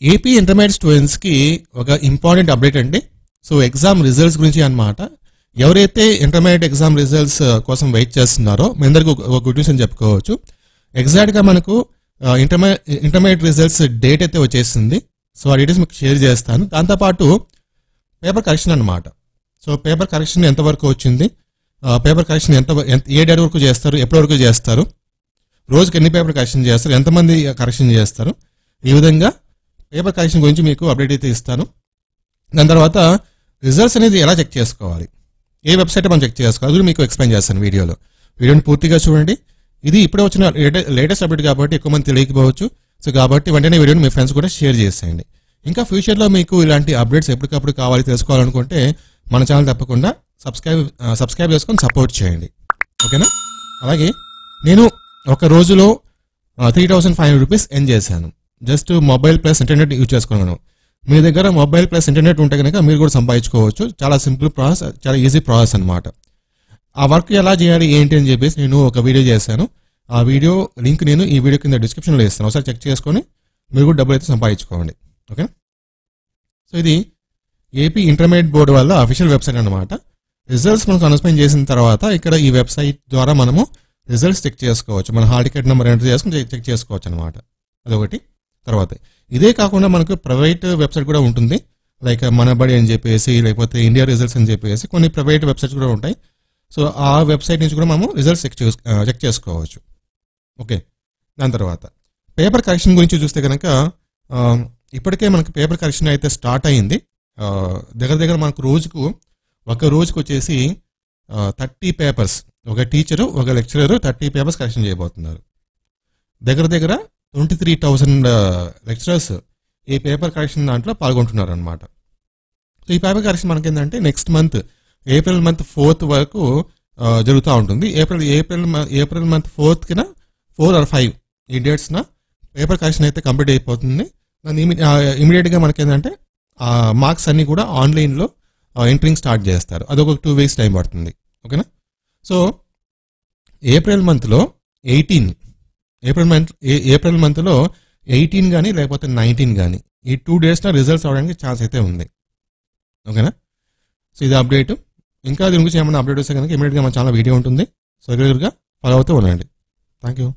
AP intermediate స్టూడెంట్స్కి ఒక important update అండి. సో ఎగ్జామ్ రిజల్ట్స్ గురించి అన్నమాట. ఎవరైతే ఇంటర్మీడియట్ ఎగ్జామ్ రిజల్ట్స్ కోసం వెయిట్ చేస్తున్నారో మీ అందరికీ ఒక గుడ్ న్యూస్ అని చెప్పుకోవచ్చు. ఎగ్జాక్ట్గా మనకు ఇంటర్మీడియట్ రిజల్ట్స్ డేట్ అయితే వచ్చేసింది. సో ఆ డీటెయిల్స్ మీకు షేర్ చేస్తాను. దాంతోపాటు పేపర్ కరెక్షన్ అన్నమాట. సో పేపర్ కరెక్షన్ ఎంతవరకు వచ్చింది, పేపర్ కరెక్షన్ ఏ డేట్ వరకు చేస్తారు, ఎప్పటి వరకు చేస్తారు, రోజుకి ఎన్ని పేపర్ కరెక్షన్ చేస్తారు, ఎంతమంది కరెక్షన్ చేస్తారు, ఈ విధంగా పేపర్ కరెక్షన్ గురించి మీకు అప్డేట్ అయితే ఇస్తాను. దాని తర్వాత రిజల్ట్స్ అనేది ఎలా చెక్ చేసుకోవాలి, ఏ వెబ్సైట్ మనం చెక్ చేసుకోవాలి అది మీకు ఎక్స్ప్లెయిన్ చేస్తాను వీడియోని పూర్తిగా చూడండి. ఇది ఇప్పుడే వచ్చిన లేటెస్ట్ అప్డేట్ కాబట్టి ఎక్కువ మంది తెలియకపోవచ్చు. సో కాబట్టి వెంటనే వీడియోని మీ ఫ్రెండ్స్ కూడా షేర్ చేసేయండి. ఇంకా ఫ్యూచర్లో మీకు ఇలాంటి అప్డేట్స్ ఎప్పటికప్పుడు కావాలి తెలుసుకోవాలనుకుంటే మన ఛానల్ తప్పకుండా సబ్స్క్రైబ్ చేసుకొని సపోర్ట్ చేయండి, ఓకేనా. అలాగే నేను ఒక రోజులో 3,500 రూపీస్ ఎర్న్ చేశాను. Just mobile plus internet use చేసుకున్నాను. మీ దగ్గర మొబైల్ ప్లస్ ఇంటర్నెట్ ఉంటే కనుక మీరు కూడా సంపాదించుకోవచ్చు. చాలా సింపుల్ ప్రాసెస్, చాలా ఈజీ ప్రాసెస్ అనమాట. ఆ వర్క్ ఎలా చేయాలి ఏంటి అని చెప్పేసి నేను ఒక వీడియో చేశాను. ఆ వీడియో లింక్ నేను ఈ వీడియో కింద డిస్క్రిప్షన్లో ఇస్తాను. ఒకసారి చెక్ చేసుకొని మీరు కూడా డబ్బులు అయితే సంపాదించుకోండి, ఓకే. సో ఇది ఏపీ ఇంటర్మీడియట్ బోర్డు వల్ల అఫీషియల్ వెబ్సైట్ అనమాట. రిజల్ట్స్ మనకు అనౌన్స్మెంట్ చేసిన తర్వాత ఇక్కడ ఈ వెబ్సైట్ ద్వారా మనము రిజల్ట్స్ చెక్ చేసుకోవచ్చు. మన హాల్ టికెట్ నెంబర్ ఎంటర్ చేసుకుని చెక్ చేసుకోవచ్చు అనమాట. అదొకటి. తర్వాత ఇదే కాకుండా మనకు ప్రైవేట్ వెబ్సైట్ కూడా ఉంటుంది. లైక్ మనబడి అని చెప్పేసి, లేకపోతే ఇండియా రిజల్ట్స్ అని చెప్పేసి కొన్ని ప్రైవేట్ వెబ్సైట్స్ కూడా ఉంటాయి. సో ఆ వెబ్సైట్ నుంచి కూడా మనము రిజల్ట్స్ చెక్ చేసుకోవచ్చు, ఓకే. దాని తర్వాత పేపర్ కరెక్షన్ గురించి చూస్తే కనుక ఇప్పటికే మనకు పేపర్ కరెక్షన్ అయితే స్టార్ట్ అయ్యింది. దగ్గర మనకు ఒక రోజుకు వచ్చేసి 30 పేపర్స్, ఒక టీచరు ఒక లెక్చరరు 30 పేపర్స్ కరెక్షన్ చేయబోతున్నారు. దగ్గర 23,000 లెక్చరర్స్ ఈ పేపర్ కరెక్షన్ దాంట్లో పాల్గొంటున్నారు అనమాట. సో ఈ పేపర్ కరెక్షన్ మనకి ఏంటంటే next month April month 4th వరకు జరుగుతూ ఉంటుంది. ఏప్రిల్ మంత్ 4th 4 or 5 ఈ డేట్స్న పేపర్ కరెక్షన్ అయితే కంప్లీట్ అయిపోతుంది. దాన్ని ఇమీడియట్గా మనకి ఏంటంటే మార్క్స్ అన్నీ కూడా ఆన్లైన్లో ఎంట్రింగ్ స్టార్ట్ చేస్తారు. అదొక 2 weeks టైం పడుతుంది, ఓకేనా. సో ఏప్రిల్ మంత్లో 18 కానీ లేకపోతే 19 కానీ ఈ 2 daysలో రిజల్ట్స్ అవడానికి ఛాన్స్ అయితే ఉంది, ఓకేనా. సో ఇది అప్డేట్. ఇంకా దీని గురించి ఏమైనా అప్డేట్ వస్తే కనుక ఇమీడియట్గా మన ఛానల్ వీడియో ఉంటుంది. సో రెగ్యులర్గా ఫాలో అవుతూ ఉండండి. Thank you.